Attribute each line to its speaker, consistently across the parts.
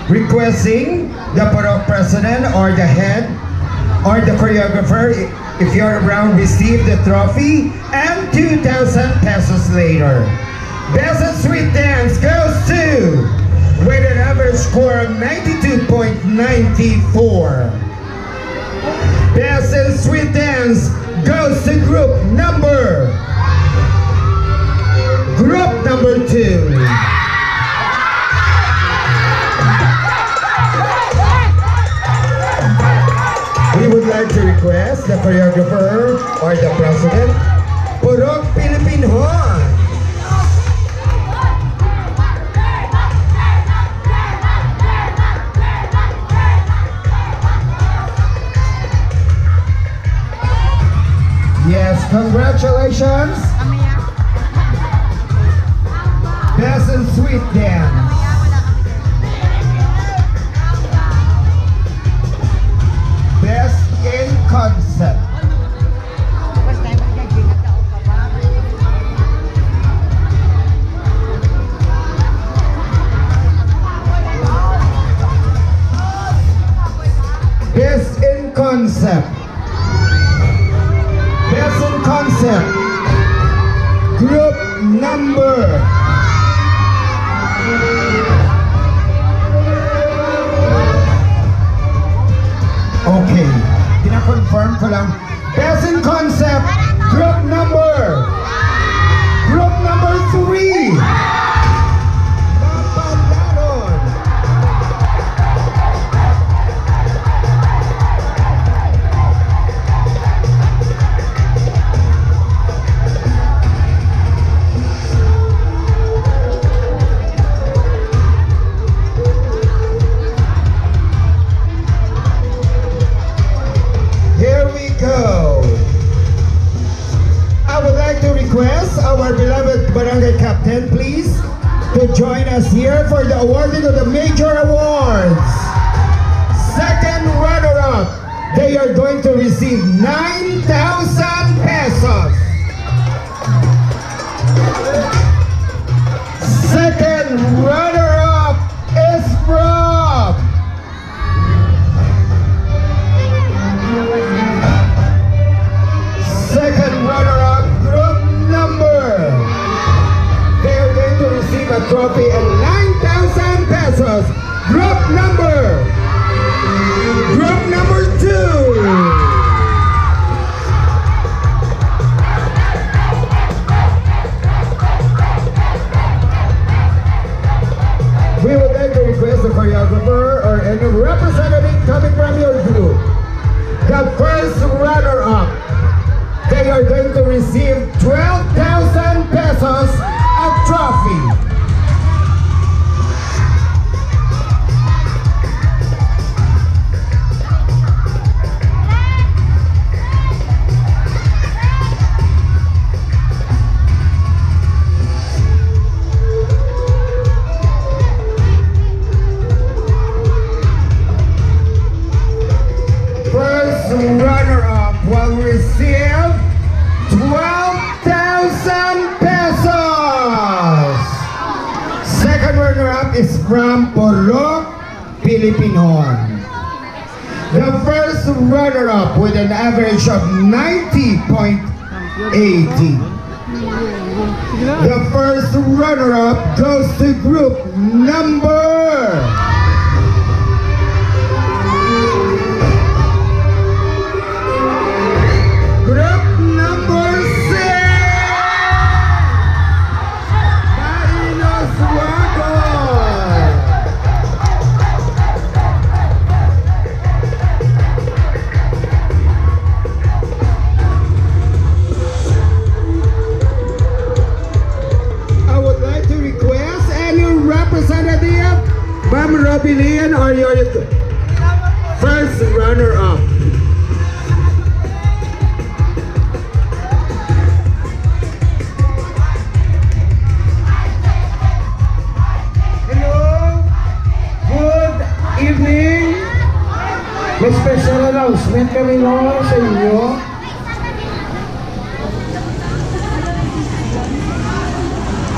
Speaker 1: requesting the Purok president or the head or the choreographer, if you're around, receive the trophy and 2,000 pesos later. Best and Sweet Dance goes to, with an average score of 92.94. Best and Sweet Dance goes to group number 2. We would like to request the choreographer or the president, Purok Philippine Horn. Yes, congratulations. Best and Sweet Dance. Best in Concept. Best in Concept. Best in Concept. Group number. Okay, kina-confirm ko lang. Best in Concept, group number 3. Mapalaron. Request our beloved barangay captain, please, to join us here for the awarding of the major awards. Second runner-up, they are going to receive 9,000 pesos. Second runner-up is from a trophy and 9,000 pesos. Group number 2. We would like to request the choreographer or any representative coming from your group. The first runner-up, they are going to receive 12,000 pesos a trophy. Runner-up will receive 12,000 pesos. Second runner-up is from Purok Philippine Horn. The first runner-up with an average of 90.80. The first runner-up goes to group number 5. Ma'am Robilian, or your first runner-up? Hello, good evening. May special announcement kami ngayon sa inyo.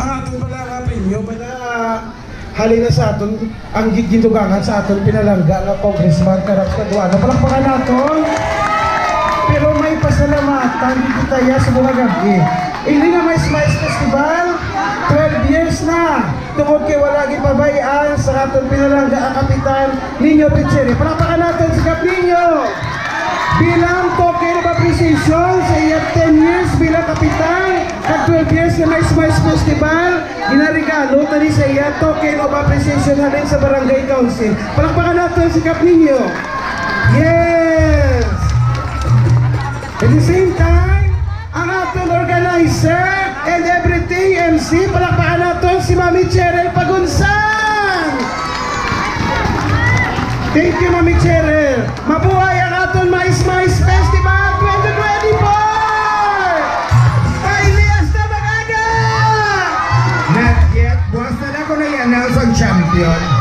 Speaker 1: Ang atong pala ka-premyo,
Speaker 2: halina sa aton ang gidugangan sa aton pinalangga nga Congressman Karap Caduano. Palakpakan naton. Pero may pasalamatan dito tayo sa mga gabi. Hindi nga may Smiles Festival, 12 years na. Tungkol kay wala gipabayaan sa aton pinalangga ang kapitan Nino Pizzeri. Palakpakan natin si Kap Nino. Bilang token of appreciation sa iyang 10 years bilang kapitan at 12 years na may Smiles Festival, ginarigalo tani sa iyang token of appreciation natin sa Barangay Council. Palakpakan natin si Kap Nino. Yes! At the same time, ang ating organizer and everything MC, palakpakan natin si Mami Cheryl Pagunsan! Thank you, Mami Cheryl! Mabuhay ang ating Mais Festival 2024! Kailias na mag-aga!
Speaker 1: Not yet. Buwas na ako na i-announce ang champion.